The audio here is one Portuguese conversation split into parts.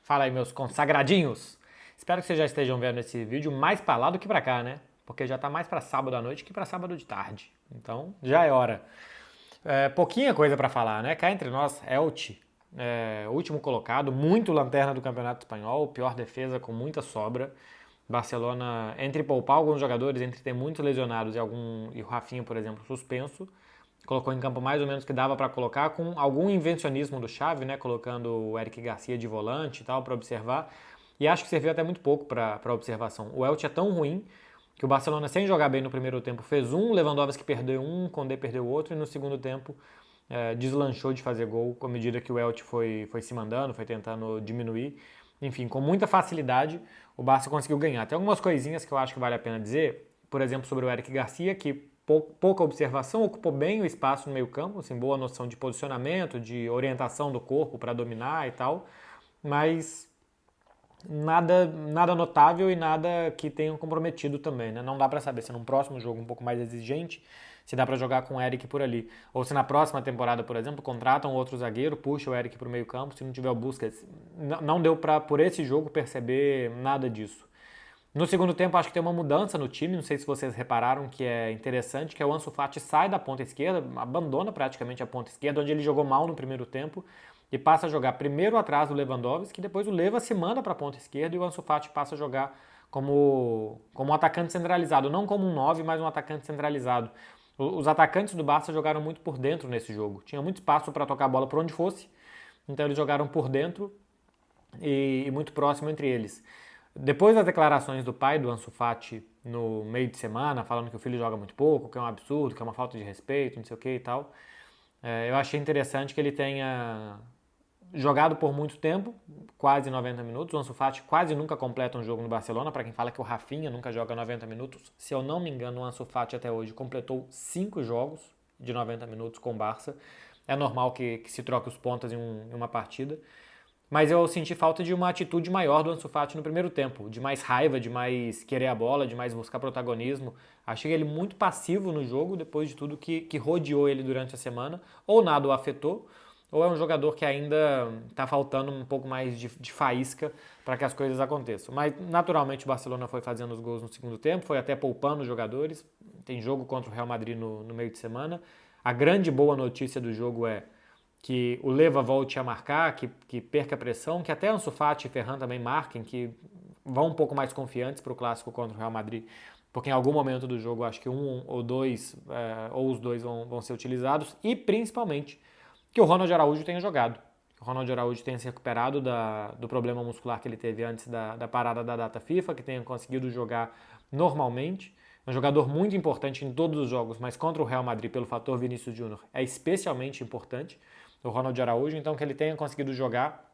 Fala aí, meus consagradinhos! Espero que vocês já estejam vendo esse vídeo mais pra lá do que pra cá, né? Porque já tá mais pra sábado à noite que pra sábado de tarde. Então, já é hora. Pouquinha coisa pra falar, né? Cá entre nós, Elche, último colocado, muito lanterna do Campeonato Espanhol, pior defesa com muita sobra. Barcelona, entre poupar alguns jogadores, entre ter muitos lesionados e o Rafinha, por exemplo, suspenso, colocou em campo mais ou menos o que dava para colocar, com algum invencionismo do Xavi, né, colocando o Eric Garcia de volante e tal para observar, e acho que serviu até muito pouco para observação. O Elche é tão ruim que o Barcelona, sem jogar bem no primeiro tempo, fez um, Lewandowski perdeu um, Condé perdeu outro, e no segundo tempo deslanchou de fazer gol à medida que o Elche foi se mandando, foi tentando diminuir. Enfim, com muita facilidade, o Barça conseguiu ganhar. Tem algumas coisinhas que eu acho que vale a pena dizer, por exemplo, sobre o Eric Garcia, que pouca observação, ocupou bem o espaço no meio campo, assim, boa noção de posicionamento, de orientação do corpo para dominar e tal, mas nada notável e nada que tenha comprometido também, né? Não dá para saber se num próximo jogo um pouco mais exigente, se dá para jogar com o Eric por ali. Ou se na próxima temporada, por exemplo, contratam outro zagueiro, puxa o Eric para o meio campo, se não tiver o Busquets. Não deu para, por esse jogo, perceber nada disso. No segundo tempo, acho que tem uma mudança no time, não sei se vocês repararam, que é interessante, que é o Ansu Fati sai da ponta esquerda, abandona praticamente a ponta esquerda, onde ele jogou mal no primeiro tempo, e passa a jogar primeiro atrás do Lewandowski, que depois o Leva se manda para a ponta esquerda e o Ansu Fati passa a jogar como um atacante centralizado, não como um 9, mas um atacante centralizado. Os atacantes do Barça jogaram muito por dentro nesse jogo, tinha muito espaço para tocar a bola por onde fosse, então eles jogaram por dentro e muito próximo entre eles. Depois das declarações do pai do Ansu Fati no meio de semana, falando que o filho joga muito pouco, que é um absurdo, que é uma falta de respeito, não sei o que e tal, eu achei interessante que ele tenha jogado por muito tempo, quase 90 minutos. O Ansu Fati quase nunca completa um jogo no Barcelona, para quem fala que o Rafinha nunca joga 90 minutos. Se eu não me engano, o Ansu Fati até hoje completou 5 jogos de 90 minutos com o Barça. É normal que se troque os pontas em uma partida. Mas eu senti falta de uma atitude maior do Ansu Fati no primeiro tempo, de mais raiva, de mais querer a bola, de mais buscar protagonismo. Achei ele muito passivo no jogo, depois de tudo que rodeou ele durante a semana. Ou nada o afetou, ou é um jogador que ainda está faltando um pouco mais de faísca para que as coisas aconteçam. Mas, naturalmente, o Barcelona foi fazendo os gols no segundo tempo, foi até poupando os jogadores. Tem jogo contra o Real Madrid no meio de semana. A grande boa notícia do jogo é que o Leva volte a marcar, que perca a pressão, que até Ansu Fati e Ferran também marquem, que vão um pouco mais confiantes para o clássico contra o Real Madrid, porque em algum momento do jogo acho que um ou dois, ou os dois vão ser utilizados, e principalmente que o Ronald Araújo tenha jogado. O Ronald Araújo tenha se recuperado do problema muscular que ele teve antes da parada da data FIFA, que tenha conseguido jogar normalmente. É um jogador muito importante em todos os jogos, mas contra o Real Madrid, pelo fator Vinícius Júnior, é especialmente importante o Ronald Araújo, então que ele tenha conseguido jogar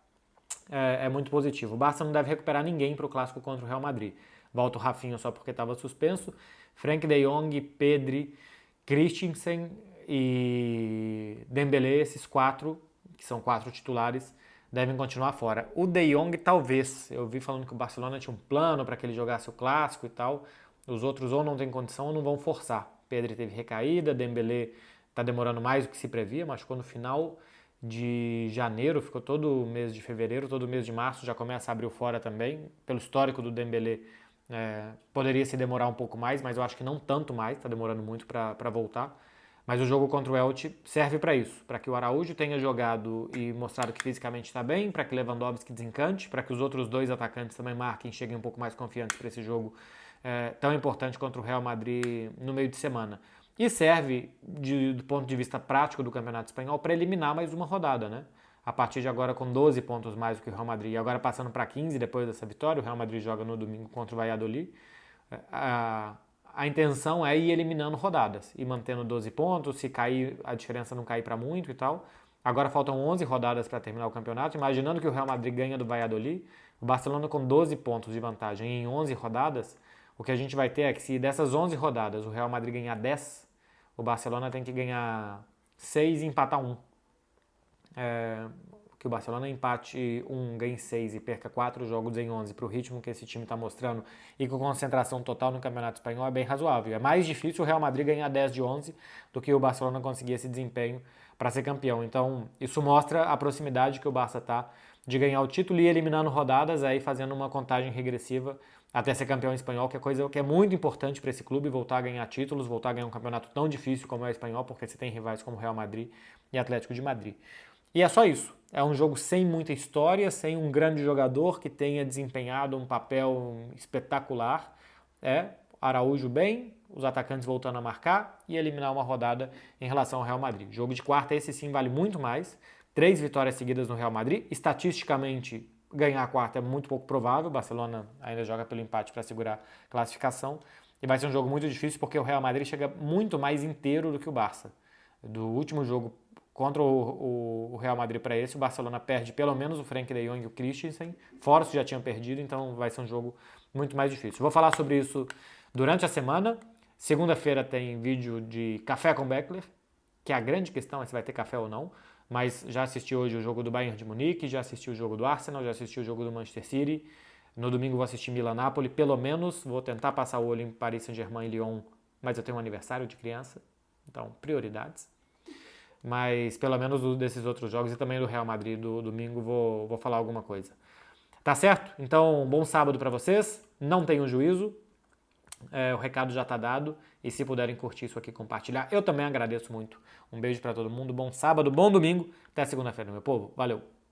é muito positivo. O Barça não deve recuperar ninguém para o clássico contra o Real Madrid. Volta o Rafinha só porque estava suspenso, Frenkie de Jong, Pedri, Christensen e Dembélé, esses quatro, que são 4 titulares, devem continuar fora. O De Jong talvez, eu vi falando que o Barcelona tinha um plano para que ele jogasse o clássico e tal, os outros ou não têm condição ou não vão forçar. Pedri teve recaída, Dembélé está demorando mais do que se previa, machucou no final de janeiro, ficou todo o mês de fevereiro, todo o mês de março já começa a abrir o fora também. Pelo histórico do Dembélé, poderia se demorar um pouco mais, mas eu acho que não tanto mais, está demorando muito para voltar. Mas o jogo contra o Elche serve para isso, para que o Araújo tenha jogado e mostrado que fisicamente está bem, para que Lewandowski desencante, para que os outros dois atacantes também marquem e cheguem um pouco mais confiantes para esse jogo tão importante contra o Real Madrid no meio de semana. E serve, do ponto de vista prático do Campeonato Espanhol, para eliminar mais uma rodada, né? A partir de agora com 12 pontos mais do que o Real Madrid, e agora passando para 15 depois dessa vitória, o Real Madrid joga no domingo contra o Valladolid. A intenção é ir eliminando rodadas e mantendo 12 pontos, se cair, a diferença não cair para muito e tal. Agora faltam 11 rodadas para terminar o campeonato, imaginando que o Real Madrid ganha do Valladolid, o Barcelona com 12 pontos de vantagem em 11 rodadas, o que a gente vai ter é que se dessas 11 rodadas o Real Madrid ganhar 10, o Barcelona tem que ganhar 6 e empatar 1. Que o Barcelona empate 1, ganhe 6 e perca 4 jogos em 11 para o ritmo que esse time está mostrando e com concentração total no Campeonato Espanhol é bem razoável. É mais difícil o Real Madrid ganhar 10 de 11 do que o Barcelona conseguir esse desempenho para ser campeão. Então isso mostra a proximidade que o Barça está de ganhar o título e ir eliminando rodadas, aí fazendo uma contagem regressiva até ser campeão espanhol, que é coisa que é muito importante para esse clube, voltar a ganhar títulos, voltar a ganhar um campeonato tão difícil como é o espanhol, porque você tem rivais como Real Madrid e Atlético de Madrid. E é só isso. É um jogo sem muita história, sem um grande jogador que tenha desempenhado um papel espetacular. É Araújo bem, os atacantes voltando a marcar e eliminar uma rodada em relação ao Real Madrid. Jogo de quarta, esse sim vale muito mais. 3 vitórias seguidas no Real Madrid. Estatisticamente, ganhar a quarta é muito pouco provável. O Barcelona ainda joga pelo empate para segurar a classificação. E vai ser um jogo muito difícil porque o Real Madrid chega muito mais inteiro do que o Barça. Do último jogo contra o Real Madrid para esse, o Barcelona perde pelo menos o Frenkie de Jong e o Christensen, fora os que já tinham perdido, então vai ser um jogo muito mais difícil. Vou falar sobre isso durante a semana. Segunda-feira tem vídeo de Café com Beckler, que a grande questão é se vai ter café ou não, mas já assisti hoje o jogo do Bayern de Munique, já assisti o jogo do Arsenal, já assisti o jogo do Manchester City. No domingo vou assistir Milan-Napoli, pelo menos vou tentar passar o olho em Paris Saint-Germain e Lyon, mas eu tenho um aniversário de criança, então prioridades. Mas pelo menos desses outros jogos e também do Real Madrid do domingo vou falar alguma coisa. Tá certo? Então, bom sábado para vocês. Não tenham juízo. O recado já tá dado. E se puderem curtir isso aqui, compartilhar, eu também agradeço muito. Um beijo para todo mundo. Bom sábado, bom domingo. Até segunda-feira, meu povo. Valeu!